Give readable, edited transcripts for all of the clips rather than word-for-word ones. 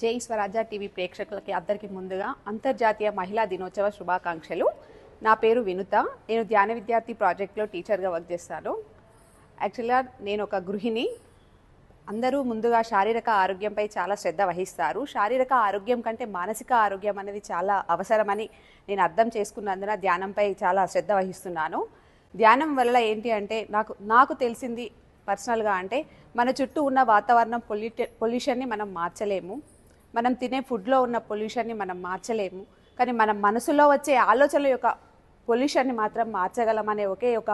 జై స్వరాజ్య టీవీ ప్రేక్షకులకి అందరికీ ముందుగా అంతర్జాతీయ మహిళా దినోత్సవ శుభాకాంక్షలు. నా పేరు వినుత. నేను ధ్యాన విద్యార్థి ప్రాజెక్ట్లో టీచర్గా వర్క్ చేస్తాను. యాక్చువల్గా నేను ఒక గృహిణి. అందరూ ముందుగా శారీరక ఆరోగ్యంపై చాలా శ్రద్ధ వహిస్తారు. శారీరక ఆరోగ్యం కంటే మానసిక ఆరోగ్యం అనేది చాలా అవసరమని నేను అర్థం చేసుకున్నందున ధ్యానంపై చాలా శ్రద్ధ వహిస్తున్నాను. ధ్యానం వల్ల ఏంటి అంటే నాకు తెలిసింది పర్సనల్గా అంటే మన చుట్టూ ఉన్న వాతావరణం పొల్యూషన్ని మనం మార్చలేము. మనం తినే ఫుడ్లో ఉన్న పొల్యూషన్ని మనం మార్చలేము. కానీ మన మనసులో వచ్చే ఆలోచనల యొక్క పొల్యూషన్ని మాత్రం మార్చగలమనే ఒకే ఒక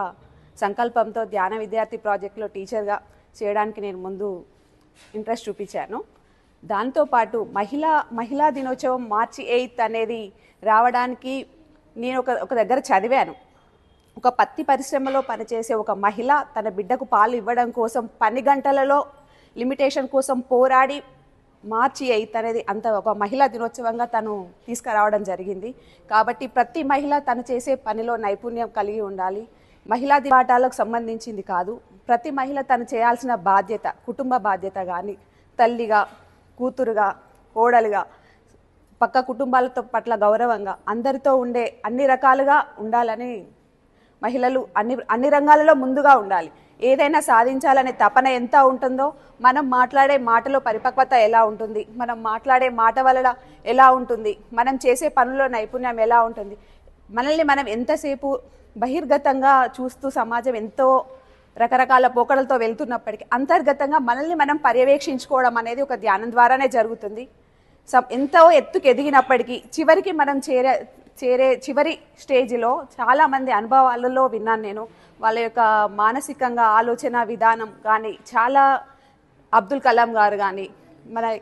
సంకల్పంతో ధ్యాన విద్యార్థి ప్రాజెక్ట్లో టీచర్గా చేయడానికి నేను ముందు ఇంట్రెస్ట్ చూపించాను. దాంతోపాటు మహిళా దినోత్సవం మార్చి 8 అనేది రావడానికి నేను ఒక దగ్గర చదివాను. ఒక పత్తి పరిశ్రమలో పనిచేసే ఒక మహిళ తన బిడ్డకు పాలు ఇవ్వడం కోసం 10 గంటలలో లిమిటేషన్ కోసం పోరాడి మార్చి 8 అనేది అంత ఒక మహిళా దినోత్సవంగా తను తీసుకురావడం జరిగింది. కాబట్టి ప్రతి మహిళ తను చేసే పనిలో నైపుణ్యం కలిగి ఉండాలి. మహిళా దినోత్సవాలకు సంబంధించింది కాదు. ప్రతి మహిళ తను చేయాల్సిన బాధ్యత, కుటుంబ బాధ్యత కానీ తల్లిగా, కూతురుగా, కోడలుగా, పక్క కుటుంబాలతో పట్ల గౌరవంగా అందరితో ఉండే అన్ని రకాలుగా ఉండాలని మహిళలు అన్ని రంగాలలో ముందుగా ఉండాలి. ఏదైనా సాధించాలనే తపన ఎంత ఉంటుందో మనం మాట్లాడే మాటలో పరిపక్వత ఎలా ఉంటుంది, మనం మాట్లాడే మాట వల్ల ఎలా ఉంటుంది, మనం చేసే పనుల్లో నైపుణ్యం ఎలా ఉంటుంది, మనల్ని మనం ఎంతసేపు బహిర్గతంగా చూస్తూ సమాజం ఎంతో రకరకాల పోకడలతో వెళ్తున్నప్పటికీ అంతర్గతంగా మనల్ని మనం పర్యవేక్షించుకోవడం అనేది ఒక ధ్యానం ద్వారానే జరుగుతుంది. ఎంతో ఎత్తుకు ఎదిగినప్పటికీ చివరికి మనం చేరే చివరి స్టేజ్లో చాలామంది అనుభవాలలో విన్నాను నేను. వాళ్ళ యొక్క మానసికంగా ఆలోచన విధానం కానీ చాలా అబ్దుల్ కలాం గారు కానీ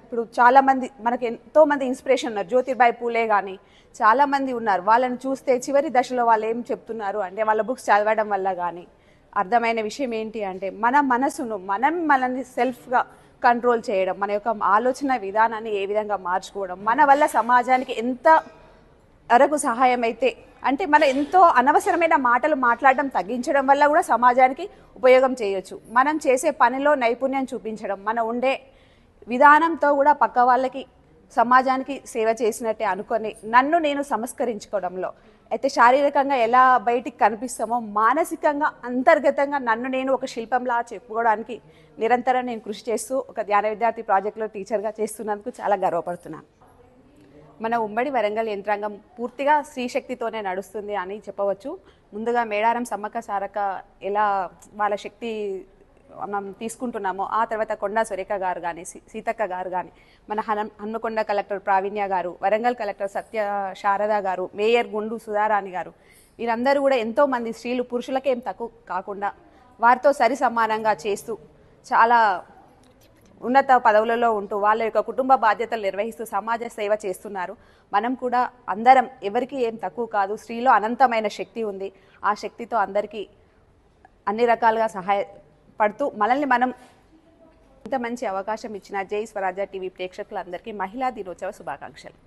ఇప్పుడు చాలామంది మనకు ఎంతోమంది ఇన్స్పిరేషన్ ఉన్నారు. జ్యోతిర్బాయి పూలే కానీ చాలామంది ఉన్నారు. వాళ్ళని చూస్తే చివరి దశలో వాళ్ళు ఏం చెప్తున్నారు అంటే వాళ్ళ బుక్స్ చదవడం వల్ల కానీ అర్థమైన విషయం ఏంటి అంటే మన మనసును మనల్ని సెల్ఫ్గా కంట్రోల్ చేయడం, మన యొక్క ఆలోచన విధానాన్ని ఏ విధంగా మార్చుకోవడం, మన వల్ల సమాజానికి ఎంత అరకు సహాయం అయితే అంటే మనం ఎంతో అనవసరమైన మాటలు మాట్లాడడం తగ్గించడం వల్ల కూడా సమాజానికి ఉపయోగం చేయొచ్చు. మనం చేసే పనిలో నైపుణ్యం చూపించడం, మన ఉండే విధానంతో కూడా పక్క వాళ్ళకి సమాజానికి సేవ చేసినట్టే అనుకొని నన్ను నేను సంస్కరించుకోవడంలో అయితే శారీరకంగా ఎలా బయటికి కనిపిస్తామో మానసికంగా అంతర్గతంగా నన్ను నేను ఒక శిల్పంలా చెప్పుకోవడానికి నిరంతరం నేను కృషి చేస్తూ ఒక ధ్యాన విద్యార్థి ప్రాజెక్టులో టీచర్గా చేస్తున్నందుకు చాలా గర్వపడుతున్నాను. మన ఉమ్మడి వరంగల్ యంత్రాంగం పూర్తిగా స్త్రీశక్తితోనే నడుస్తుంది అని చెప్పవచ్చు. ముందుగా మేడారం సమ్మక్క సారక్క ఎలా వాళ్ళ శక్తి మనం తీసుకుంటున్నామో ఆ తర్వాత కొండా సురేఖ గారు కానీ సీతక్క గారు కానీ మన హన్మకొండ కలెక్టర్ ప్రావీణ్య గారు, వరంగల్ కలెక్టర్ సత్య శారద గారు, మేయర్ గుండు సుధారాణి గారు వీరందరూ కూడా ఎంతోమంది స్త్రీలు పురుషులకేం తక్కువ కాకుండా వారితో సరి సమానంగా చేస్తూ చాలా ఉన్నత పదవులలో ఉంటూ వాళ్ళ యొక్క కుటుంబ బాధ్యతలు నిర్వహిస్తూ సమాజ సేవ చేస్తున్నారు. మనం కూడా అందరం ఎవరికి ఏం తక్కువ కాదు. స్త్రీలో అనంతమైన శక్తి ఉంది. ఆ శక్తితో అందరికీ అన్ని రకాలుగా సహాయపడుతూ మనల్ని మనం ఇంత మంచి అవకాశం ఇచ్చిన జై స్వరాజ్య టీవీ ప్రేక్షకులందరికీ మహిళా దినోత్సవ శుభాకాంక్షలు.